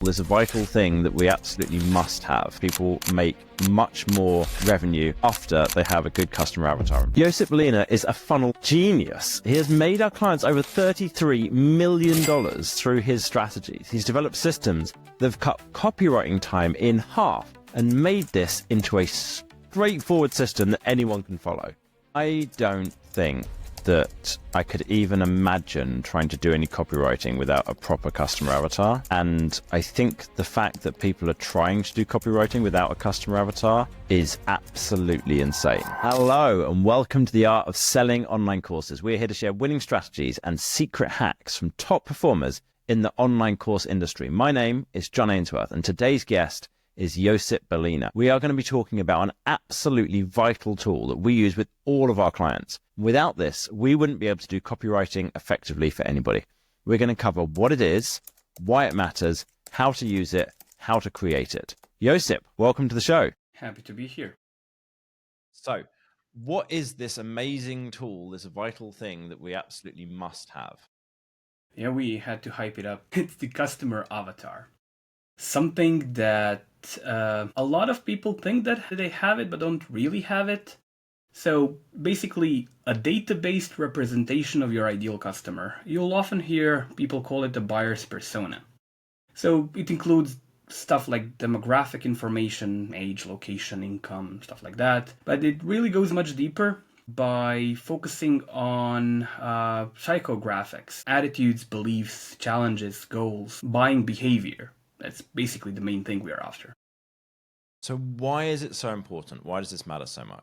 is a vital thing that we absolutely must have. People make much more revenue after they have a good customer avatar. Josip Belina is a funnel genius. He has made our clients over $33 million through his strategies. He's developed systems that have cut copywriting time in half and made this into a straightforward system that anyone can follow. I don't think that I could even imagine trying to do any copywriting without a proper customer avatar. And I think the fact that people are trying to do copywriting without a customer avatar is absolutely insane. Hello, and welcome to the Art of Selling Online Courses. We're here to share winning strategies and secret hacks from top performers in the online course industry. My name is John Ainsworth, and today's guest is Josip Belina. We are going to be talking about an absolutely vital tool that we use with all of our clients. Without this, we wouldn't be able to do copywriting effectively for anybody. We're going to cover what it is, why it matters, how to use it, how to create it. Josip, welcome to the show. Happy to be here. So, what is this amazing tool, this vital thing that we absolutely must have? Yeah, we had to hype it up. It's the customer avatar. Something that a lot of people think that they have it, but don't really have it. So basically, a data-based representation of your ideal customer. You'll often hear people call it the buyer's persona. So it includes stuff like demographic information, age, location, income, stuff like that. But it really goes much deeper by focusing on psychographics, attitudes, beliefs, challenges, goals, buying behavior. That's basically the main thing we are after. So why is it so important? Why does this matter so much?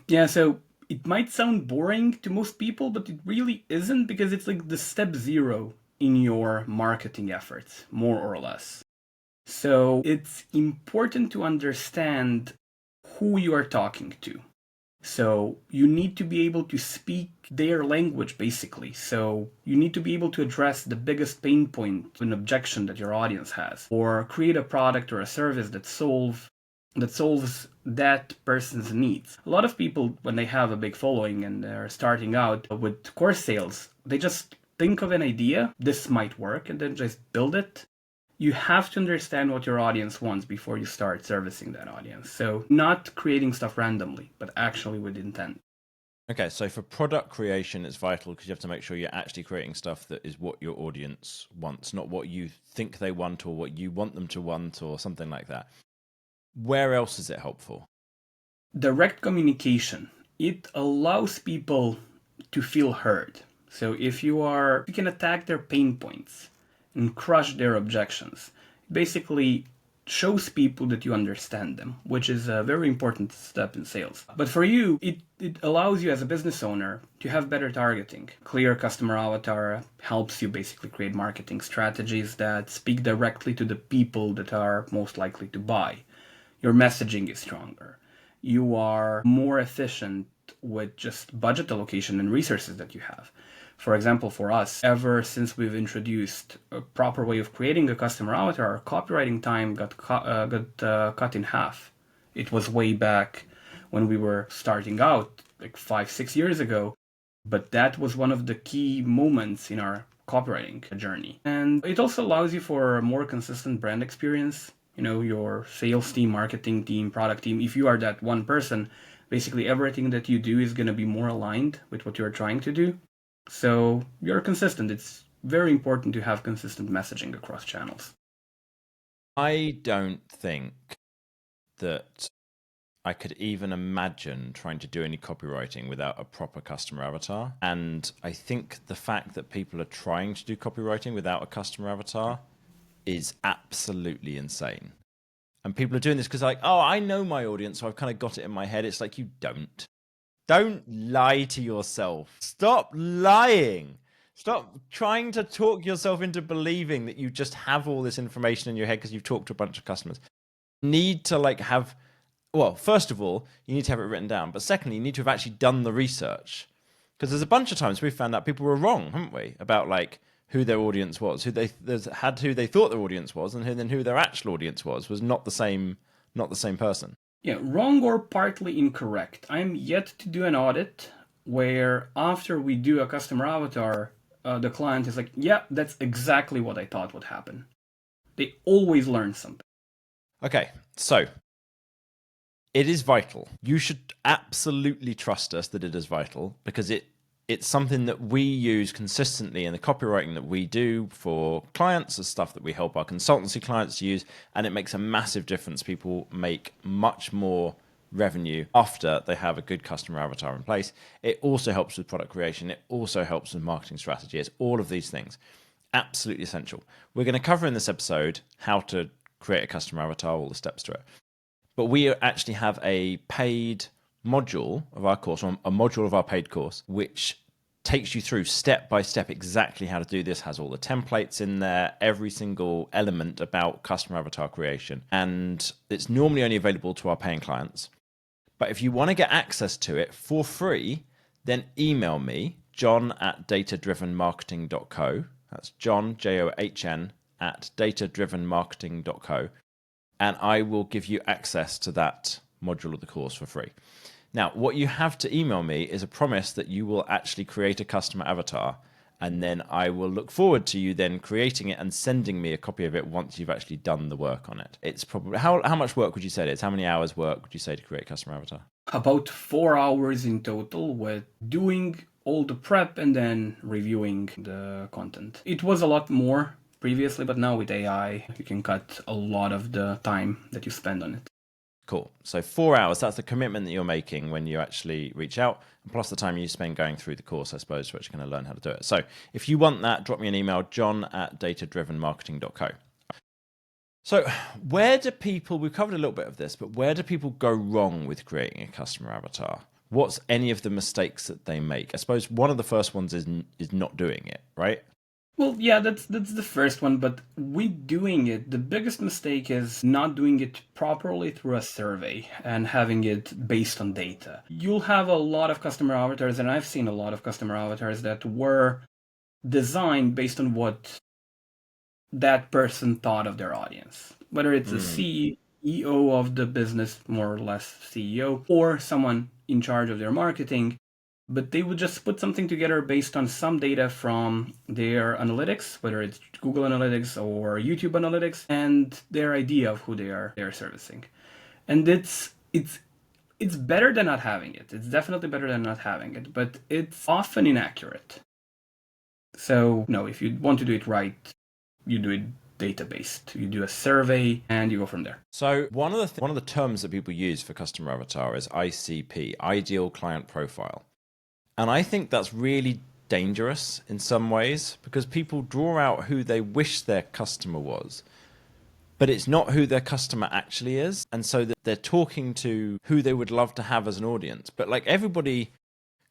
Yeah, so it might sound boring to most people, but it really isn't, because it's like the step zero in your marketing efforts, more or less. So it's important to understand who you are talking to. So you need to be able to speak their language, basically. So you need to be able to address the biggest pain point, an objection that your audience has, or create a product or a service that solves that person's needs. A lot of people, when they have a big following and they're starting out with course sales, they just think of an idea, this might work, and then just build it. You have to understand what your audience wants before you start servicing that audience. So not creating stuff randomly, but actually with intent. Okay, so for product creation, it's vital because you have to make sure you're actually creating stuff that is what your audience wants, not what you think they want or what you want them to want or something like that. Where else is it helpful? Direct communication. It allows people to feel heard. So if you can attack their pain points and crush their objections. It basically shows people that you understand them, which is a very important step in sales. But for you, it allows you as a business owner to have better targeting. Clear customer avatar helps you basically create marketing strategies that speak directly to the people that are most likely to buy. Your messaging is stronger. You are more efficient with just budget allocation and resources that you have. For example, for us, ever since we've introduced a proper way of creating a customer avatar, our copywriting time got cut in half. It was way back when we were starting out, like 5-6 years ago. But that was one of the key moments in our copywriting journey. And it also allows you for a more consistent brand experience. You know, your sales team, marketing team, product team, if you are that one person, basically everything that you do is going to be more aligned with what you're trying to do. So you're consistent. It's very important to have consistent messaging across channels. I don't think that I could even imagine trying to do any copywriting without a proper customer avatar. And I think the fact that people are trying to do copywriting without a customer avatar is absolutely insane. And people are doing this because like, oh, I know my audience, so I've kind of got it in my head. It's like, you don't. Don't lie to yourself. Stop lying. Stop trying to talk yourself into believing that you just have all this information in your head because you've talked to a bunch of customers. You need to well, first of all, you need to have it written down. But secondly, you need to have actually done the research. Because there's a bunch of times we've found out people were wrong, haven't we? About like who their audience was, who they thought their audience was, and then who their actual audience was not the same person. Yeah, wrong or partly incorrect. I'm yet to do an audit where after we do a customer avatar, the client is like, yeah, that's exactly what I thought would happen. They always learn something. Okay, so it is vital. You should absolutely trust us that it is vital, because it's something that we use consistently in the copywriting that we do for clients, the stuff that we help our consultancy clients use, and it makes a massive difference. People make much more revenue after they have a good customer avatar in place. It also helps with product creation. It also helps with marketing strategy. It's all of these things. Absolutely essential. We're going to cover in this episode how to create a customer avatar, all the steps to it. But we actually have a paid module of our course, or a module of our paid course, which takes you through step by step exactly how to do this, has all the templates in there, every single element about customer avatar creation. And it's normally only available to our paying clients. But if you want to get access to it for free, then email me, john@datadrivenmarketing.co. That's John, John, @datadrivenmarketing.co. And I will give you access to that module of the course for free. Now, what you have to email me is a promise that you will actually create a customer avatar, and then I will look forward to you then creating it and sending me a copy of it once you've actually done the work on it. It's probably, how much work would you say it is? How many hours work would you say to create a customer avatar? About 4 hours in total, with doing all the prep and then reviewing the content. It was a lot more previously, but now with AI, you can cut a lot of the time that you spend on it. Cool. So 4 hours, that's the commitment that you're making when you actually reach out, plus the time you spend going through the course, I suppose, which you're going to learn how to do it. So if you want that, drop me an email, john@datadrivenmarketing.co. So where do people, we've covered a little bit of this, but where do people go wrong with creating a customer avatar? What's any of the mistakes that they make? I suppose one of the first ones is not doing it, right? Well, yeah, that's the first one, but with doing it, the biggest mistake is not doing it properly through a survey and having it based on data. You'll have a lot of customer avatars, and I've seen a lot of customer avatars that were designed based on what that person thought of their audience. Whether it's a CEO of the business, more or less CEO, or someone in charge of their marketing, but they would just put something together based on some data from their analytics, whether it's Google Analytics or YouTube Analytics, and their idea of who they're servicing. And it's better than not having it. It's definitely better than not having it, but it's often inaccurate. So no, if you want to do it right, you do it data-based. You do a survey and you go from there. So one of the terms that people use for customer avatar is ICP, Ideal Client Profile. And I think that's really dangerous in some ways, because people draw out who they wish their customer was, but it's not who their customer actually is. And so that they're talking to who they would love to have as an audience. But like everybody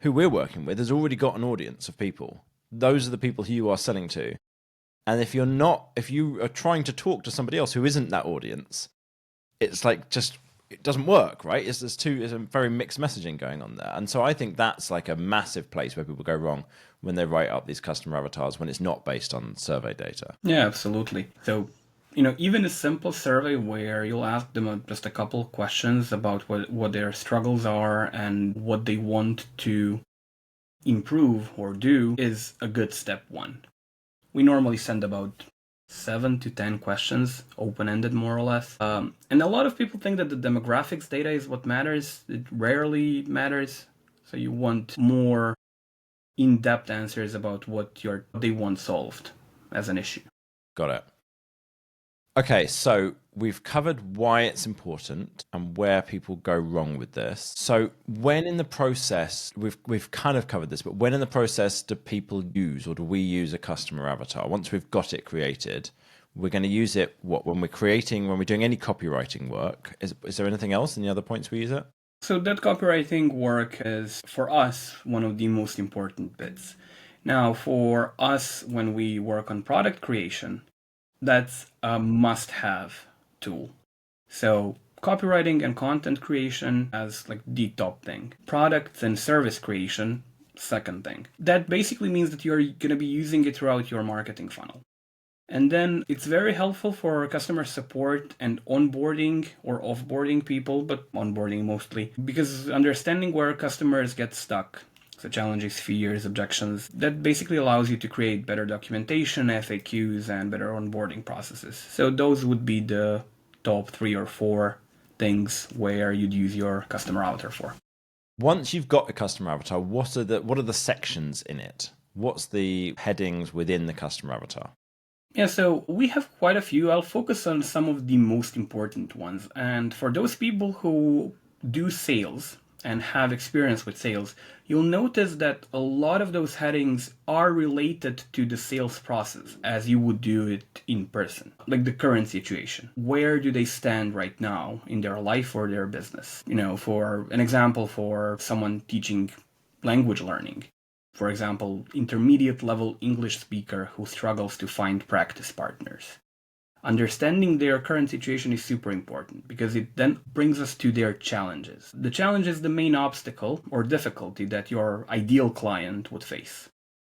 who we're working with has already got an audience of people. Those are the people who you are selling to. And if you are trying to talk to somebody else who isn't that audience, it's like it doesn't work, right? There's a very mixed messaging going on there. And so I think that's like a massive place where people go wrong when they write up these customer avatars when it's not based on survey data. Yeah, absolutely. So, even a simple survey where you'll ask them just a couple questions about what their struggles are and what they want to improve or do is a good step one. We normally send about 7 to 10 questions, open-ended more or less. And a lot of people think that the demographics data is what matters. It rarely matters. So you want more in-depth answers about what they want solved as an issue. Got it. Okay, so we've covered why it's important and where people go wrong with this. So when in the process, we've kind of covered this, but when in the process do people use, or do we use a customer avatar? Once we've got it created, we're going to use it when we're doing any copywriting work. Is there anything else? Any other points we use it? So that copywriting work is, for us, one of the most important bits. Now, for us, when we work on product creation, that's a must-have tool. So copywriting and content creation as like the top thing. Products and service creation, second thing. That basically means that you're going to be using it throughout your marketing funnel. And then it's very helpful for customer support and onboarding or offboarding people, but onboarding mostly, because understanding where customers get stuck. So challenges, fears, objections. That basically allows you to create better documentation, FAQs, and better onboarding processes. So those would be the top 3 or 4 things where you'd use your customer avatar for. Once you've got a customer avatar, what are the sections in it? What's the headings within the customer avatar? Yeah, so we have quite a few. I'll focus on some of the most important ones. And for those people who do sales and have experience with sales, you'll notice that a lot of those headings are related to the sales process as you would do it in person. Like the current situation. Where do they stand right now in their life or their business? For an example, for someone teaching language learning. For example, intermediate level English speaker who struggles to find practice partners. Understanding their current situation is super important because it then brings us to their challenges. The challenge is the main obstacle or difficulty that your ideal client would face.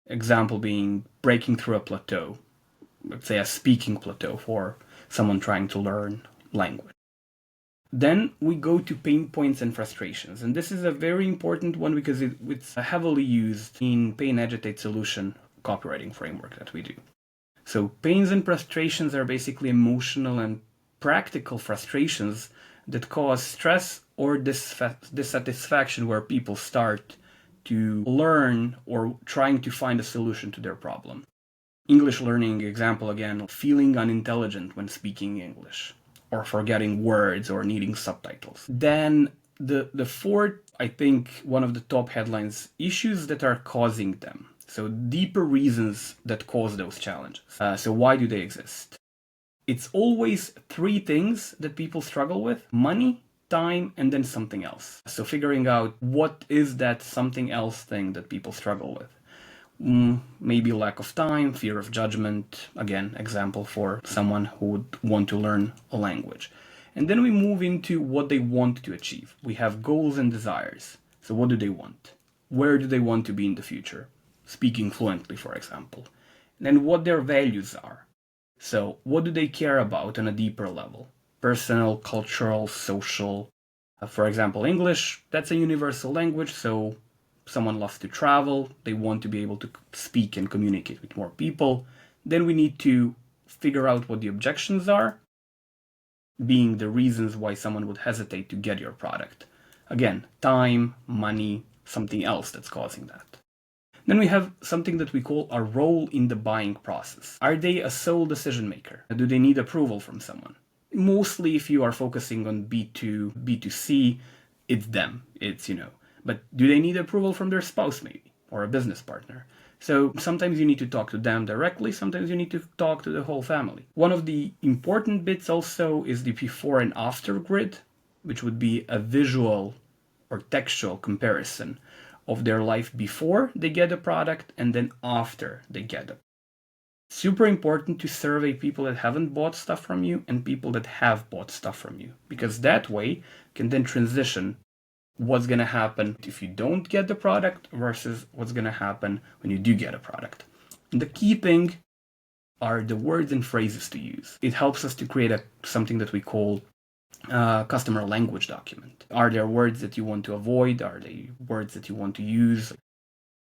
Example being breaking through a plateau, let's say a speaking plateau for someone trying to learn language. Then we go to pain points and frustrations. And this is a very important one because it's heavily used in Pain Agitate solution copywriting framework that we do. So pains and frustrations are basically emotional and practical frustrations that cause stress or dissatisfaction where people start to learn or trying to find a solution to their problem. English learning example again, feeling unintelligent when speaking English, or forgetting words or needing subtitles. Then the fourth, I think, one of the top headlines, issues that are causing them. So deeper reasons that cause those challenges. So why do they exist? It's always 3 things that people struggle with: money, time, and then something else. So figuring out what is that something else thing that people struggle with. Maybe lack of time, fear of judgment, again, example for someone who would want to learn a language. And then we move into what they want to achieve. We have goals and desires. So what do they want? Where do they want to be in the future? Speaking fluently, for example. And then what their values are. So what do they care about on a deeper level? Personal, cultural, social. For example, English, that's a universal language, so someone loves to travel, they want to be able to speak and communicate with more people. Then we need to figure out what the objections are, being the reasons why someone would hesitate to get your product. Again, time, money, something else that's causing that. Then we have something that we call a role in the buying process. Are they a sole decision maker? Do they need approval from someone? Mostly if you are focusing on B2C, it's them. But do they need approval from their spouse maybe, or a business partner? So sometimes you need to talk to them directly, sometimes you need to talk to the whole family. One of the important bits also is the before and after grid, which would be a visual or textual comparison of their life before they get a product and then after they get it. Super important to survey people that haven't bought stuff from you and people that have bought stuff from you, because that way you can then transition what's going to happen if you don't get the product versus what's going to happen when you do get a product. And the key thing are the words and phrases to use. It helps us to create something that we call customer language document. Are there words that you want to avoid? Are they words that you want to use?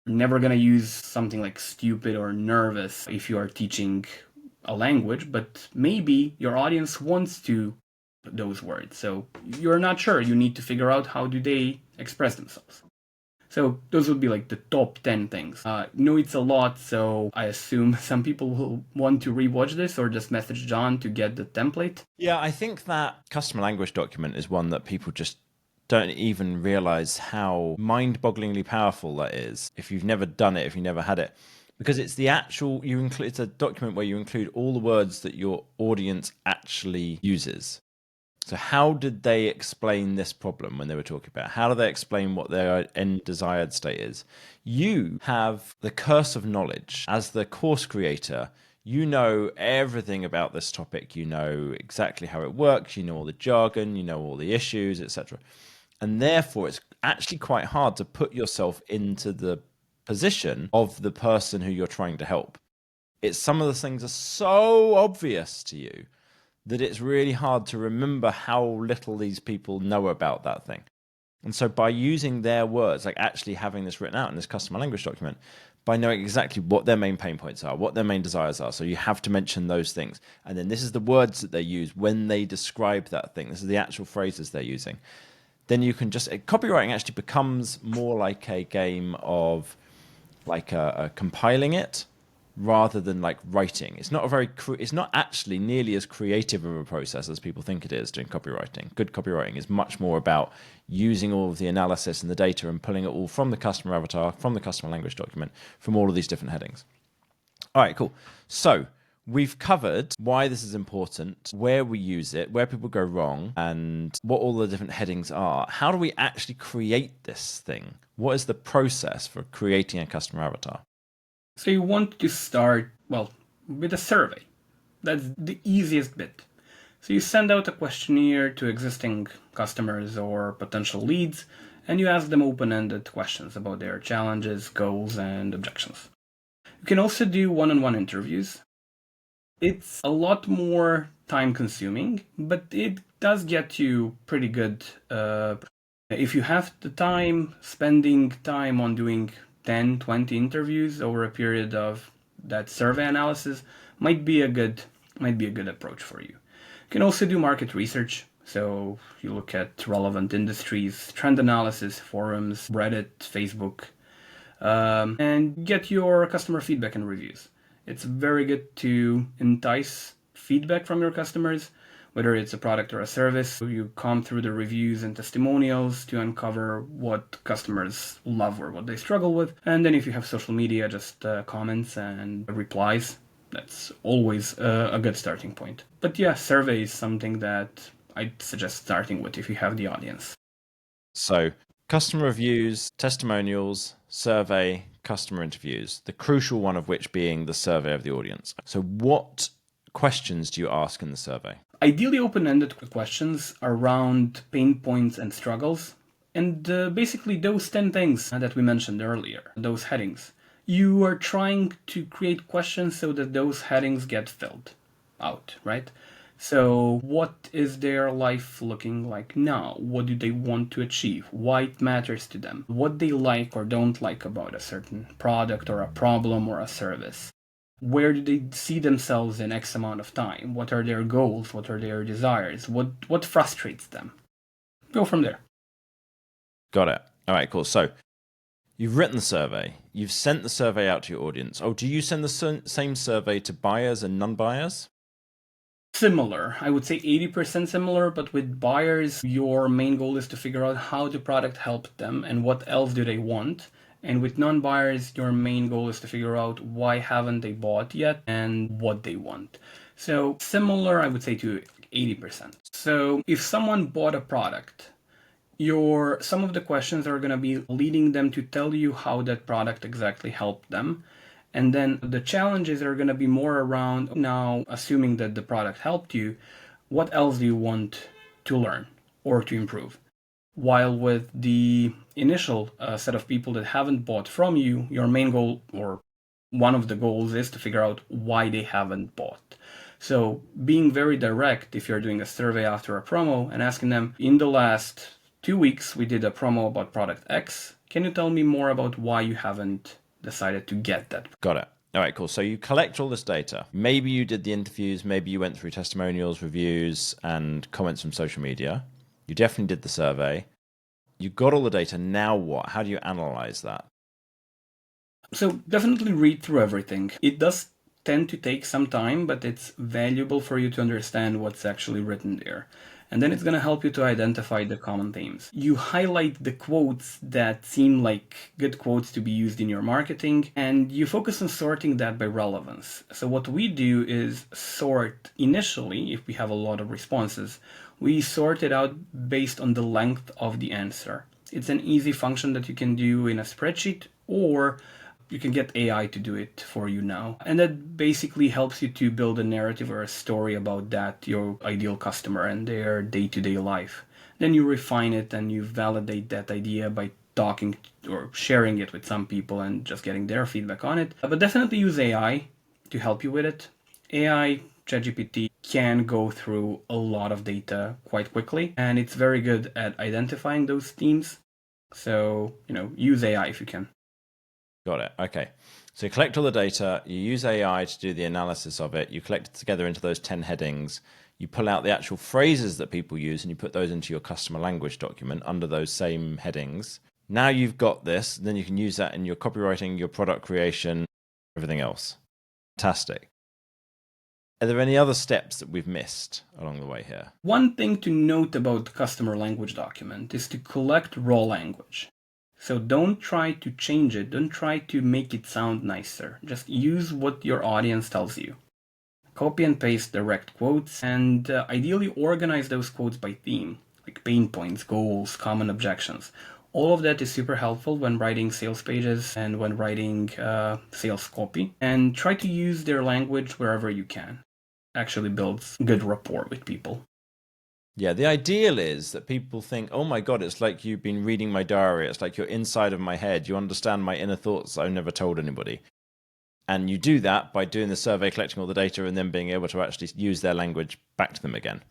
You're never going to use something like stupid or nervous if you are teaching a language, but maybe your audience wants to those words. So you're not sure. You need to figure out how do they express themselves. So those would be like the top 10 things. No, it's a lot, so I assume some people will want to rewatch this or just message John to get the template. Yeah, I think that customer language document is one that people just don't even realize how mind-bogglingly powerful that is if you've never done it, if you've never had it. Because it's it's a document where you include all the words that your audience actually uses. So how did they explain this problem when they were talking about it? How do they explain what their end desired state is? You have the curse of knowledge. As the course creator, you know everything about this topic. You know exactly how it works. You know all the jargon. You know all the issues, etc. And therefore, it's actually quite hard to put yourself into the position of the person who you're trying to help. Some of the things are so obvious to you that it's really hard to remember how little these people know about that thing. And so by using their words, like actually having this written out in this customer language document, by knowing exactly what their main pain points are, what their main desires are. So you have to mention those things. And then this is the words that they use when they describe that thing. This is the actual phrases they're using. Then you can just, copywriting actually becomes more like a game of like compiling it rather than like writing. It's not it's not actually nearly as creative of a process as people think it is doing copywriting. Good copywriting is much more about using all of the analysis and the data and pulling it all from the customer avatar, from the customer language document, from all of these different headings. All right, cool. So we've covered why this is important, where we use it, where people go wrong, and what all the different headings are. How do we actually create this thing? What is the process for creating a customer avatar? So you want to start, well, with a survey. That's the easiest bit. So you send out a questionnaire to existing customers or potential leads, and you ask them open-ended questions about their challenges, goals, and objections. You can also do one-on-one interviews. It's a lot more time-consuming, but it does get you pretty good. If you have the time, spending time on doing 10, 20 interviews over a period of that survey analysis might be a good approach for you. You can also do market research. So you look at relevant industries, trend analysis, forums, Reddit, Facebook, and get your customer feedback and reviews. It's very good to entice feedback from your customers, whether it's a product or a service. You comb through the reviews and testimonials to uncover what customers love or what they struggle with. And then if you have social media, just comments and replies. That's always a good starting point. But yeah, survey is something that I'd suggest starting with if you have the audience. So customer reviews, testimonials, survey, customer interviews, the crucial one of which being the survey of the audience. So what questions do you ask in the survey? Ideally open-ended questions around pain points and struggles. And basically those 10 things that we mentioned earlier, those headings. You are trying to create questions so that those headings get filled out, right? So what is their life looking like now? What do they want to achieve? Why it matters to them? What they like or don't like about a certain product or a problem or a service? Where do they see themselves in X amount of time? What are their goals? What are their desires? What frustrates them? Go from there. Got it. All right, cool. So you've written the survey. You've sent the survey out to your audience. Oh, do you send the same survey to buyers and non-buyers? Similar. I would say 80% similar, but with buyers, your main goal is to figure out how the product helped them and what else do they want. And with non-buyers, your main goal is to figure out why haven't they bought yet and what they want. So similar, I would say, to 80%. So if someone bought a product, some of the questions are going to be leading them to tell you how that product exactly helped them. And then the challenges are going to be more around, now assuming that the product helped you, what else do you want to learn or to improve? While with the initial set of people that haven't bought from you, your main goal or one of the goals is to figure out why they haven't bought. So being very direct, if you're doing a survey after a promo and asking them, in the last 2 weeks, we did a promo about product X. Can you tell me more about why you haven't decided to get that? Got it. All right, cool. So you collect all this data. Maybe you did the interviews. Maybe you went through testimonials, reviews, and comments from social media. You definitely did the survey. You got all the data. Now what? How do you analyze that? So definitely read through everything. It does tend to take some time, but it's valuable for you to understand what's actually written there. And then it's going to help you to identify the common themes. You highlight the quotes that seem like good quotes to be used in your marketing, and you focus on sorting that by relevance. So what we do is sort initially, if we have a lot of responses, we sort it out based on the length of the answer. It's an easy function that you can do in a spreadsheet, or you can get AI to do it for you now. And that basically helps you to build a narrative or a story about that, your ideal customer and their day-to-day life. Then you refine it and you validate that idea by talking or sharing it with some people and just getting their feedback on it. But definitely use AI to help you with it. AI ChatGPT can go through a lot of data quite quickly, and it's very good at identifying those themes. So, use AI if you can. Got it. Okay. So you collect all the data, you use AI to do the analysis of it, you collect it together into those 10 headings, you pull out the actual phrases that people use and you put those into your customer language document under those same headings. Now you've got this, then you can use that in your copywriting, your product creation, everything else. Fantastic. Are there any other steps that we've missed along the way here? One thing to note about the customer language document is to collect raw language. So don't try to change it, don't try to make it sound nicer. Just use what your audience tells you. Copy and paste direct quotes, and ideally organize those quotes by theme, like pain points, goals, common objections. All of that is super helpful when writing sales pages and when writing sales copy. And try to use their language wherever you can. Actually builds good rapport with people. Yeah, the ideal is that people think, oh my God, it's like you've been reading my diary. It's like you're inside of my head. You understand my inner thoughts I've never told anybody. And you do that by doing the survey, collecting all the data, and then being able to actually use their language back to them again.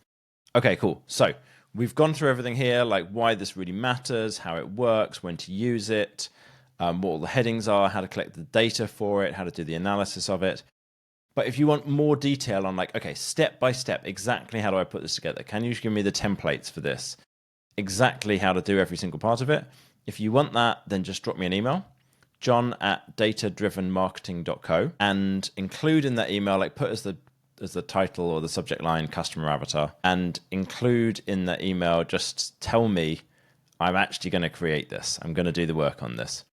Okay, cool. So we've gone through everything here, like why this really matters, how it works, when to use it, what all the headings are, how to collect the data for it, how to do the analysis of it. But if you want more detail on like, okay, step by step, exactly how do I put this together? Can you give me the templates for this? Exactly how to do every single part of it? If you want that, then just drop me an email, john@datadrivenmarketing.co, and include in that email, like put as the title or the subject line, customer avatar, and include in that email, just tell me I'm actually going to create this. I'm going to do the work on this.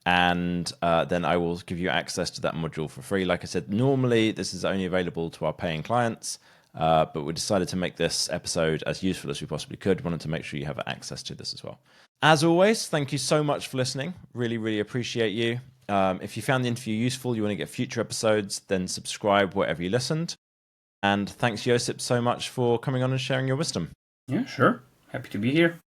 And then I will give you access to that module for free. Like I said, normally this is only available to our paying clients, but we decided to make this episode as useful as we possibly could. Wanted to make sure you have access to this as well. As always, thank you so much for listening. Really, really appreciate you. If you found the interview useful, you want to get future episodes, then subscribe wherever you listened. And thanks, Josip, so much for coming on and sharing your wisdom. Yeah, sure. Happy to be here.